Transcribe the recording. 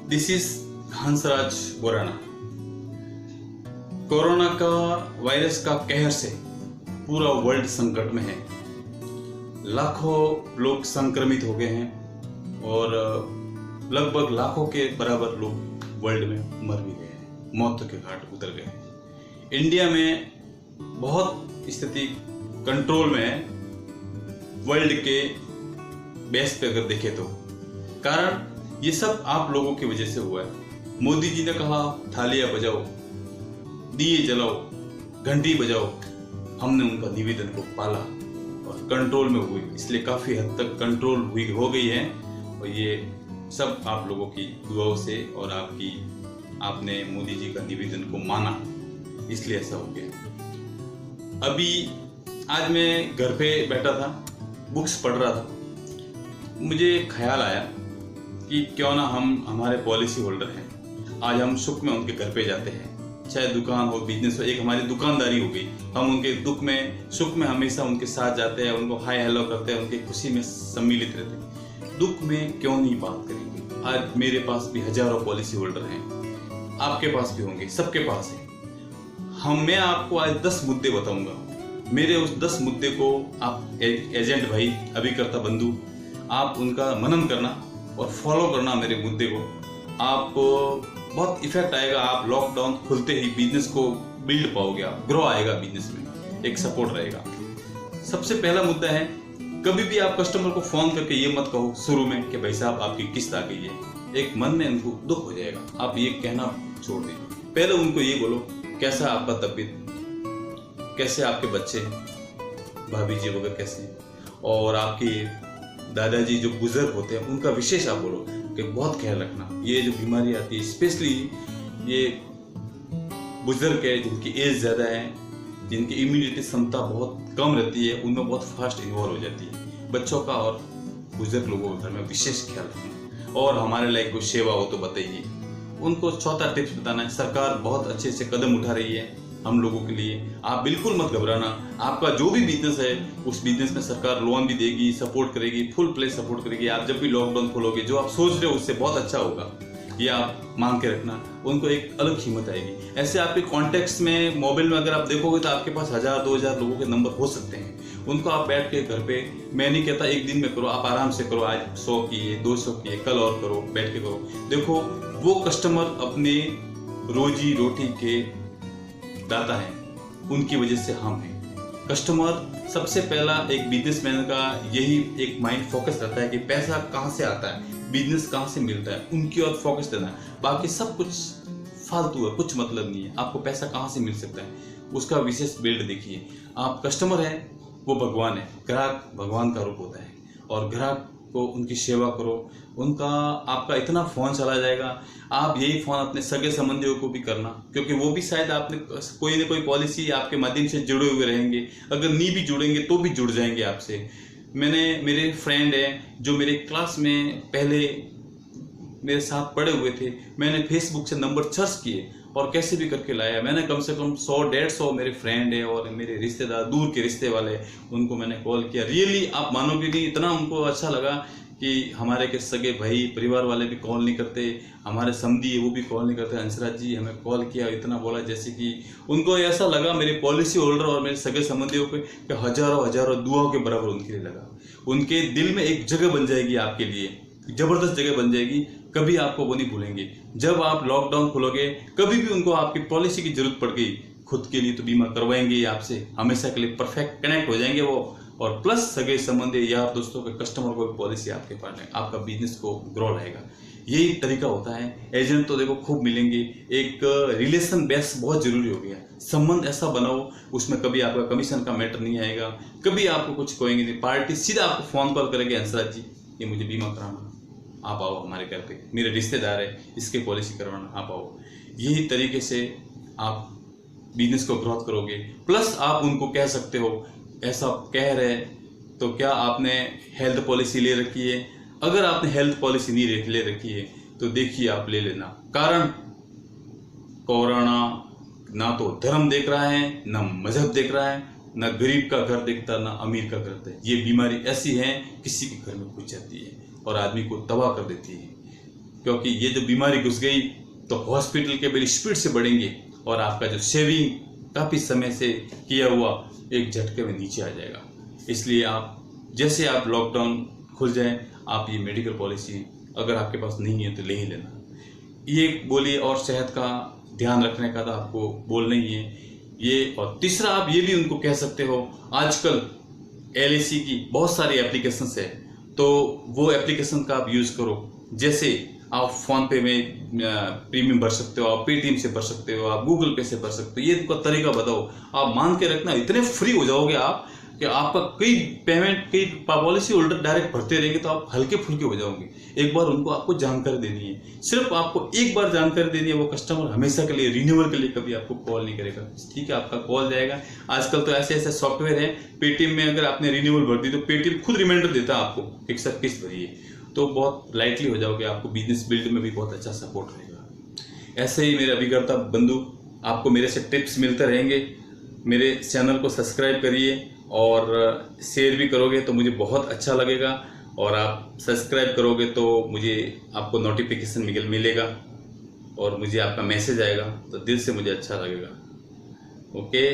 This is Hansraj Borana. Corona का virus का कहर से पूरा वर्ल्ड संकट में है। लाखों लोग संक्रमित हो गए हैं और लगभग लाखों के बराबर लोग वर्ल्ड में मर भी गए हैं, मौत के घाट उतर गए हैं। इंडिया में बहुत स्थिति कंट्रोल में है वर्ल्ड के बेस पे अगर देखें तो। कारण ये सब आप लोगों की वजह से हुआ है। मोदी जी ने कहा थालियां बजाओ, दिए जलाओ, घंटी बजाओ। हमने उनका निवेदन को पाला और कंट्रोल में हुई, इसलिए काफ़ी हद तक कंट्रोल हुई हो गई है। और ये सब आप लोगों की दुआओं से और आपने मोदी जी का निवेदन को माना, इसलिए ऐसा हो गया। अभी आज मैं घर पे बैठा था, बुक्स पढ़ रहा था, मुझे ख्याल आया कि क्यों ना हमारे पॉलिसी होल्डर हैं, आज हम सुख में उनके घर पे जाते हैं, चाहे दुकान हो, बिजनेस हो, एक हमारी दुकानदारी हो गई। हम उनके दुख में सुख में हमेशा उनके साथ जाते हैं, उनको हाय हेलो करते हैं, उनकी खुशी में सम्मिलित रहते हैं। दुख में क्यों नहीं बात करेंगे। आज मेरे पास भी हजारों पॉलिसी होल्डर हैं, आपके पास भी होंगे, सबके पास है। मैं आपको आज 10 मुद्दे बताऊंगा। मेरे उस 10 मुद्दे को आप एजेंट भाई, अभिकर्ता बंधु, आप उनका मनन करना और फॉलो करना मेरे मुद्दे को। आप बहुत इफेक्ट आएगा। आप लॉकडाउन खुलते ही बिजनेस को बिल्ड पाओगे, आप ग्रो आएगा बिजनेस में, एक सपोर्ट रहेगा। सबसे पहला मुद्दा है, कभी भी आप कस्टमर को फोन करके ये मत कहो शुरू में कि भाई साहब आपकी किस्त आ गई है। एक मन में उनको दुख हो जाएगा, आप ये कहना छोड़ दें। पहले उनको ये बोलो कैसा आपका तबीयत, कैसे आपके बच्चे, भाभी जी वगैरह कैसे, और आपकी दादाजी जो बुजुर्ग होते हैं उनका विशेष आप बोलो कि बहुत ख्याल रखना। ये जो बीमारी आती है, स्पेशली ये बुजुर्ग है जिनकी एज ज़्यादा है, जिनकी इम्यूनिटी क्षमता बहुत कम रहती है, उनमें बहुत फास्ट इन्वॉल्व हो जाती है। बच्चों का और बुजुर्ग लोगों के घर में विशेष ख्याल रखना। और हमारे लायक कोई सेवा हो तो बताइए। उनको चौथा टिप्स बताना है, सरकार बहुत अच्छे से कदम उठा रही है हम लोगों के लिए। आप बिल्कुल मत घबराना। आपका जो भी बिजनेस है उस बिजनेस में सरकार लोन भी देगी, सपोर्ट करेगी, फुल प्ले सपोर्ट करेगी। आप जब भी लॉकडाउन खोलोगे, जो आप सोच रहे हो उससे बहुत अच्छा होगा, ये आप मान के रखना। उनको एक अलग हिम्मत आएगी। ऐसे आपके कॉन्टेक्ट्स में, मोबाइल में अगर आप देखोगे तो आपके पास 1000-2000 लोगों के नंबर हो सकते हैं। उनको आप बैठ के घर पे, मैं नहीं कहता एक दिन में करो, आप आराम से करो। आज 100 किए, 200 किए, कल और करो, बैठ के करो। देखो वो कस्टमर अपने रोजी रोटी के दाता है, उनकी वजह से हम हैं। कस्टमर सबसे पहला एक बिजनेसमैन का यही एक माइंड फोकस रहता है कि पैसा कहाँ से आता है, बिजनेस कहाँ से मिलता है, उनकी ओर फोकस देना है। बाकी सब कुछ फालतू है, कुछ मतलब नहीं है। आपको पैसा कहाँ से मिल सकता है, उसका विशेष बिल्ड देखिए। आप कस्टमर है, वो भगवान है, ग्राहक भगवान का रूप होता है। और ग्राहक को उनकी सेवा करो। उनका आपका इतना फ़ोन चला जाएगा, आप यही फ़ोन अपने सगे संबंधियों को भी करना, क्योंकि वो भी शायद आपने कोई ना कोई पॉलिसी आपके माध्यम से जुड़े हुए रहेंगे। अगर नहीं भी जुड़ेंगे तो भी जुड़ जाएंगे आपसे। मेरे फ्रेंड हैं जो मेरे क्लास में पहले मेरे साथ पढ़े हुए थे, मैंने फेसबुक से नंबर सर्च किए और कैसे भी करके लाया। मैंने कम से कम 100-150 मेरे फ्रेंड है और मेरे रिश्तेदार, दूर के रिश्ते वाले, उनको मैंने कॉल किया। रियली आप मानोगे नहीं, इतना उनको अच्छा लगा कि हमारे के सगे भाई परिवार वाले भी कॉल नहीं करते, हमारे समधी है वो भी कॉल नहीं करते। हंसराज जी हमें कॉल किया, इतना बोला जैसे कि उनको ऐसा लगा मेरे पॉलिसी होल्डर और मेरे सगे संबंधियों को कि हजारों दुआओं के बराबर उनके लिए लगा। उनके दिल में एक जगह बन जाएगी आपके लिए, जबरदस्त जगह बन जाएगी। कभी आपको वो नहीं भूलेंगे। जब आप लॉकडाउन खोलोगे, कभी भी उनको आपकी पॉलिसी की जरूरत पड़ गई, खुद के लिए तो बीमा करवाएंगे आपसे, हमेशा के लिए परफेक्ट कनेक्ट हो जाएंगे वो। और प्लस सगे संबंधी, यार दोस्तों के, कस्टमर को भी पॉलिसी आपके पास है, आपका बिजनेस को ग्रो रहेगा। यही तरीका होता है। एजेंट तो देखो खूब मिलेंगे। एक रिलेशन बेस बहुत जरूरी हो गया। संबंध ऐसा बनाओ उसमें कभी आपका कमीशन का मैटर नहीं आएगा, कभी आपको कुछ कहेंगे नहीं। पार्टी सीधा आपको फोन कॉल करेंगे, हंसराज जी ये मुझे बीमा कराना, आप आओ हमारे घर पे, मेरे रिश्तेदार है, इसके पॉलिसी करवाना, आप आओ। यही तरीके से आप बिजनेस को ग्रोथ करोगे। प्लस आप उनको कह सकते हो, ऐसा कह रहे तो क्या आपने हेल्थ पॉलिसी ले रखी है? अगर आपने हेल्थ पॉलिसी नहीं ले रखी है तो देखिए आप ले लेना। कारण कोरोना ना तो धर्म देख रहा है, ना मजहब देख रहा है, ना गरीब का घर देखता, ना अमीर का घर देखता है। ये बीमारी ऐसी है किसी के घर में घुस जाती है और आदमी को तबाह कर देती है। क्योंकि ये जो बीमारी घुस गई तो हॉस्पिटल के बिल स्पीड से बढ़ेंगे और आपका जो सेविंग काफ़ी समय से किया हुआ एक झटके में नीचे आ जाएगा। इसलिए आप जैसे आप लॉकडाउन खुल जाए, आप ये मेडिकल पॉलिसी अगर आपके पास नहीं है तो ले ही लेना। ये बोलिए, और सेहत का ध्यान रखने का तो आपको बोलना ही है ये। और तीसरा, आप ये भी उनको कह सकते हो, आजकल LIC की बहुत सारी एप्लीकेशंस है, तो वो एप्लीकेशन का आप यूज़ करो। जैसे आप फ़ोन पे में प्रीमियम भर सकते हो, आप पेटीएम से भर सकते हो, आप गूगल पे से भर सकते हो। ये उनका तरीका बताओ, आप मान के रखना इतने फ्री हो जाओगे आप कि आपका कई पेमेंट, कई पॉलिसी होल्डर डायरेक्ट भरते रहेंगे तो आप हल्के फुल्के हो जाओगे। एक बार उनको आपको जानकारी देनी है, सिर्फ आपको एक बार जानकारी देनी है। वो कस्टमर हमेशा के लिए, रिन्यूअल के लिए कभी आपको कॉल नहीं करेगा, ठीक है? आपका कॉल जाएगा। आजकल तो ऐसे ऐसे सॉफ्टवेयर हैं, पेटीएम में अगर आपने रिन्यूअल भर दी तो पेटीएम खुद रिमाइंडर देता है आपको कि सर किस्त भरिए, तो बहुत लाइटली हो जाओगे। आपको बिजनेस बिल्ड में भी बहुत अच्छा सपोर्ट रहेगा। ऐसे ही मेरे अभिकर्ता बंधु, आपको मेरे से टिप्स मिलते रहेंगे। मेरे चैनल को सब्सक्राइब करिए और शेयर भी करोगे तो मुझे बहुत अच्छा लगेगा, और आप सब्सक्राइब करोगे तो मुझे आपको नोटिफिकेशन मिलेगा और मुझे आपका मैसेज आएगा, तो दिल से मुझे अच्छा लगेगा। ओके।